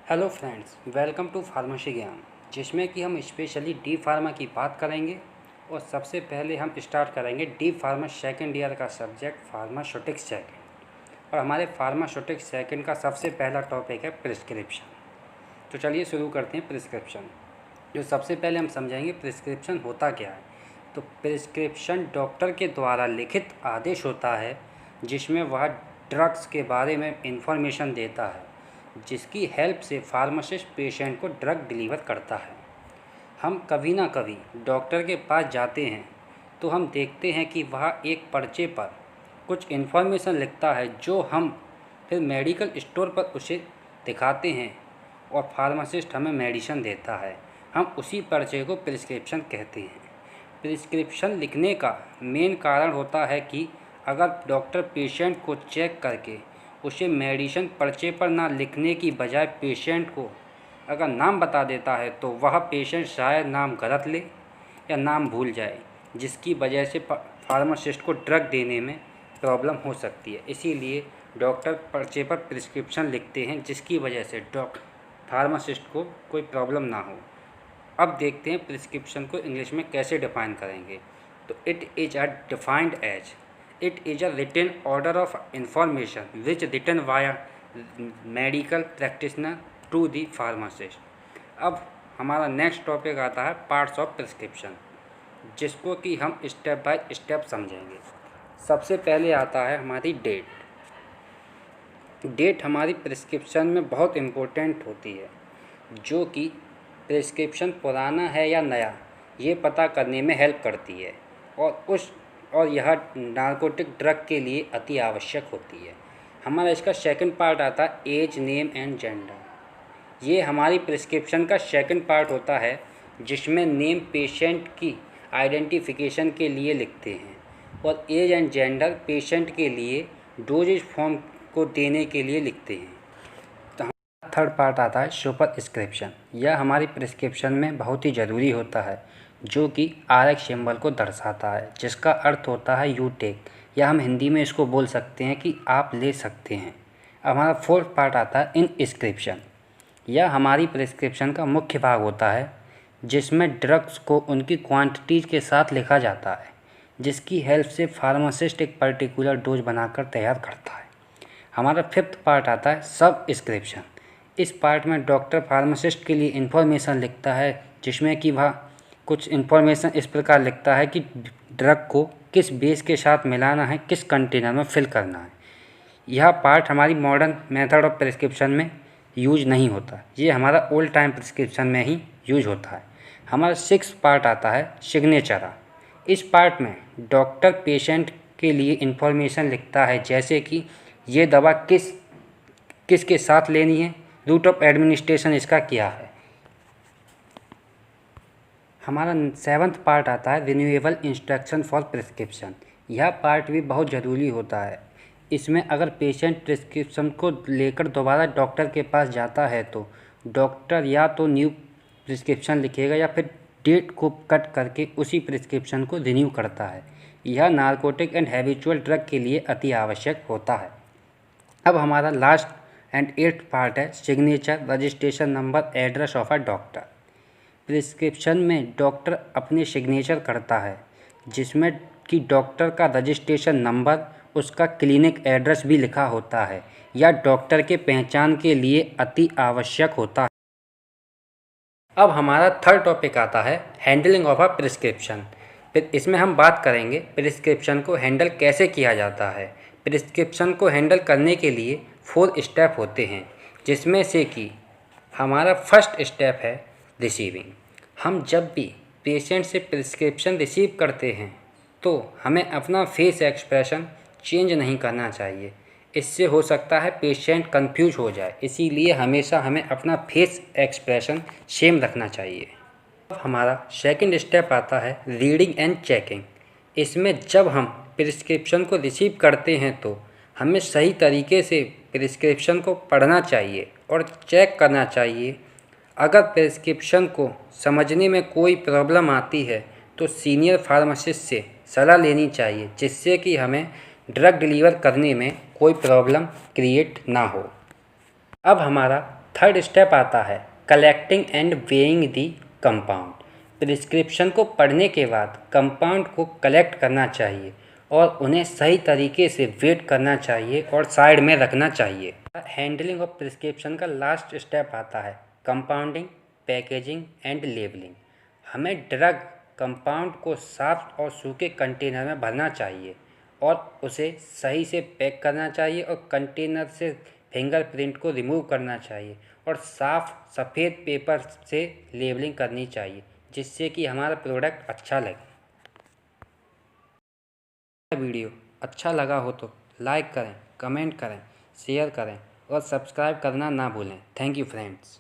Hello friends, welcome to pharmacy Gyan, जिसमें कि हम स्पेशली डी फार्मा की बात करेंगे। और सबसे पहले हम स्टार्ट करेंगे डी फार्मा सेकेंड ईयर का सब्जेक्ट फार्मास्यूटिक्स सेकेंड। और हमारे फार्मास्यूटिक्स सेकेंड का सबसे पहला टॉपिक है प्रिस्क्रिप्शन। तो चलिए शुरू करते हैं प्रिस्क्रिप्शन। जो सबसे पहले हम समझेंगे प्रिस्क्रिप्शन होता क्या है। तो प्रिस्क्रिप्शन डॉक्टर के द्वारा लिखित आदेश होता है जिसमें वह ड्रग्स के बारे में इंफॉर्मेशन देता है, जिसकी हेल्प से फार्मासिस्ट पेशेंट को ड्रग डिलीवर करता है। हम कभी ना कभी डॉक्टर के पास जाते हैं तो हम देखते हैं कि वह एक पर्चे पर कुछ इन्फॉर्मेशन लिखता है, जो हम फिर मेडिकल स्टोर पर उसे दिखाते हैं और फार्मासिस्ट हमें मेडिसिन देता है। हम उसी पर्चे को प्रिस्क्रिप्शन कहते हैं। प्रिस्क्रिप्शन लिखने का मेन कारण होता है कि अगर डॉक्टर पेशेंट को चेक करके उसे मेडिसिन पर्चे पर ना लिखने की बजाय पेशेंट को अगर नाम बता देता है तो वह पेशेंट शायद नाम गलत ले या नाम भूल जाए, जिसकी वजह से फार्मासिस्ट को ड्रग देने में प्रॉब्लम हो सकती है। इसीलिए डॉक्टर पर्चे पर प्रिस्क्रिप्शन लिखते हैं, जिसकी वजह से फार्मासिस्ट को कोई प्रॉब्लम ना हो। अब देखते हैं प्रिस्क्रिप्शन को इंग्लिश में कैसे डिफाइन करेंगे। तो it is a defined as It is a written order of information which written via medical practitioner to the pharmacist। अब हमारा नेक्स्ट टॉपिक आता है पार्ट्स ऑफ प्रिस्क्रिप्शन, जिसको कि हम स्टेप बाय स्टेप समझेंगे। सबसे पहले आता है हमारी डेट। डेट हमारी प्रिस्क्रिप्शन में बहुत इम्पोर्टेंट होती है, जो कि प्रिस्क्रिप्शन पुराना है या नया ये पता करने में हेल्प करती है और यह नारकोटिक ड्रग के लिए अति आवश्यक होती है। हमारा इसका सेकंड पार्ट आता है एज, नेम एंड जेंडर। ये हमारी प्रिस्क्रिप्शन का सेकंड पार्ट होता है, जिसमें नेम पेशेंट की आइडेंटिफिकेशन के लिए लिखते हैं और एज एंड जेंडर पेशेंट के लिए डोजेज फॉर्म को देने के लिए लिखते हैं। तो हमारा थर्ड पार्ट आता है सुपरस्क्रिप्शन। यह हमारी प्रिस्क्रिप्शन में बहुत ही ज़रूरी होता है, जो कि RX सिंबल को दर्शाता है, जिसका अर्थ होता है यू टेक, या हम हिंदी में इसको बोल सकते हैं कि आप ले सकते हैं। अब हमारा फोर्थ पार्ट आता है इनस्क्रिप्शन। यह हमारी प्रिस्क्रिप्शन का मुख्य भाग होता है, जिसमें ड्रग्स को उनकी क्वांटिटीज़ के साथ लिखा जाता है, जिसकी हेल्प से फार्मासिस्ट एक पर्टिकुलर डोज बनाकर तैयार करता है। हमारा फिफ्थ पार्ट आता है सबस्क्रिप्शन। इस पार्ट में डॉक्टर फार्मासिस्ट के लिए इन्फॉर्मेशन लिखता है, जिसमें कि वह कुछ इन्फॉर्मेशन इस प्रकार लिखता है कि ड्रग को किस बेस के साथ मिलाना है, किस कंटेनर में फिल करना है। यह पार्ट हमारी मॉडर्न मेथड ऑफ प्रिस्क्रिप्शन में यूज नहीं होता, ये हमारा ओल्ड टाइम प्रिस्क्रिप्शन में ही यूज होता है। हमारा सिक्स्थ पार्ट आता है सिग्नेचर। इस पार्ट में डॉक्टर पेशेंट के लिए इन्फॉर्मेशन लिखता है, जैसे कि ये दवा किसके साथ लेनी है, रूट ऑफ एडमिनिस्ट्रेशन इसका क्या है। हमारा सेवन्थ पार्ट आता है रिन्यूएबल इंस्ट्रक्शन फॉर प्रिस्क्रिप्शन। यह पार्ट भी बहुत ज़रूरी होता है। इसमें अगर पेशेंट प्रिस्क्रिप्शन को लेकर दोबारा डॉक्टर के पास जाता है तो डॉक्टर या तो न्यू प्रिस्क्रिप्शन लिखेगा या फिर डेट को कट करके उसी प्रिस्क्रिप्शन को रिन्यू करता है। यह नारकोटिक एंड हैबिचुअल ड्रग के लिए अति आवश्यक होता है। अब हमारा लास्ट एंड एट्थ पार्ट है signature, registration number, address of a doctor. Prescription में डॉक्टर अपने सिग्नेचर करता है, जिसमें कि डॉक्टर का रजिस्ट्रेशन नंबर, उसका क्लिनिक एड्रेस भी लिखा होता है। यह डॉक्टर के पहचान के लिए अति आवश्यक होता है। अब हमारा थर्ड टॉपिक आता है हैंडलिंग ऑफ अ प्रिस्क्रिप्शन। फिर इसमें हम बात करेंगे प्रिस्क्रिप्शन को हैंडल कैसे किया जाता है। प्रिस्क्रिप्शन को हैंडल करने के लिए 4 स्टेप होते हैं, जिसमें से कि हमारा फर्स्ट स्टेप है रिसीविंग। हम जब भी पेशेंट से प्रिस्क्रिप्शन रिसीव करते हैं तो हमें अपना फेस एक्सप्रेशन चेंज नहीं करना चाहिए। इससे हो सकता है पेशेंट कंफ्यूज हो जाए, इसीलिए हमेशा हमें अपना फेस एक्सप्रेशन सेम रखना चाहिए। अब हमारा सेकंड स्टेप आता है रीडिंग एंड चेकिंग। इसमें जब हम प्रिस्क्रिप्शन को रिसीव करते हैं तो हमें सही तरीके से प्रिस्क्रिप्शन को पढ़ना चाहिए और चेक करना चाहिए। अगर प्रिस्क्रिप्शन को समझने में कोई प्रॉब्लम आती है तो सीनियर फार्मासिस्ट से सलाह लेनी चाहिए, जिससे कि हमें ड्रग डिलीवर करने में कोई प्रॉब्लम क्रिएट ना हो। अब हमारा थर्ड स्टेप आता है collecting and weighing the compound. Prescription को पढ़ने के बाद कंपाउंड को कलेक्ट करना चाहिए और उन्हें सही तरीके से वेट करना चाहिए और साइड में रखना चाहिए। हैंडलिंग ऑफ प्रिस्क्रिप्शन का लास्ट स्टेप आता है कंपाउंडिंग, पैकेजिंग एंड लेबलिंग। हमें ड्रग कंपाउंड को साफ और सूखे कंटेनर में भरना चाहिए और उसे सही से पैक करना चाहिए और कंटेनर से फिंगरप्रिंट को रिमूव करना चाहिए और साफ़ सफ़ेद पेपर से लेबलिंग करनी चाहिए जिससे कि हमारा प्रोडक्ट अच्छा लगे। वीडियो अच्छा लगा हो तो लाइक करें, कमेंट करें, शेयर करें और सब्सक्राइब करना ना भूलें। Thank you friends.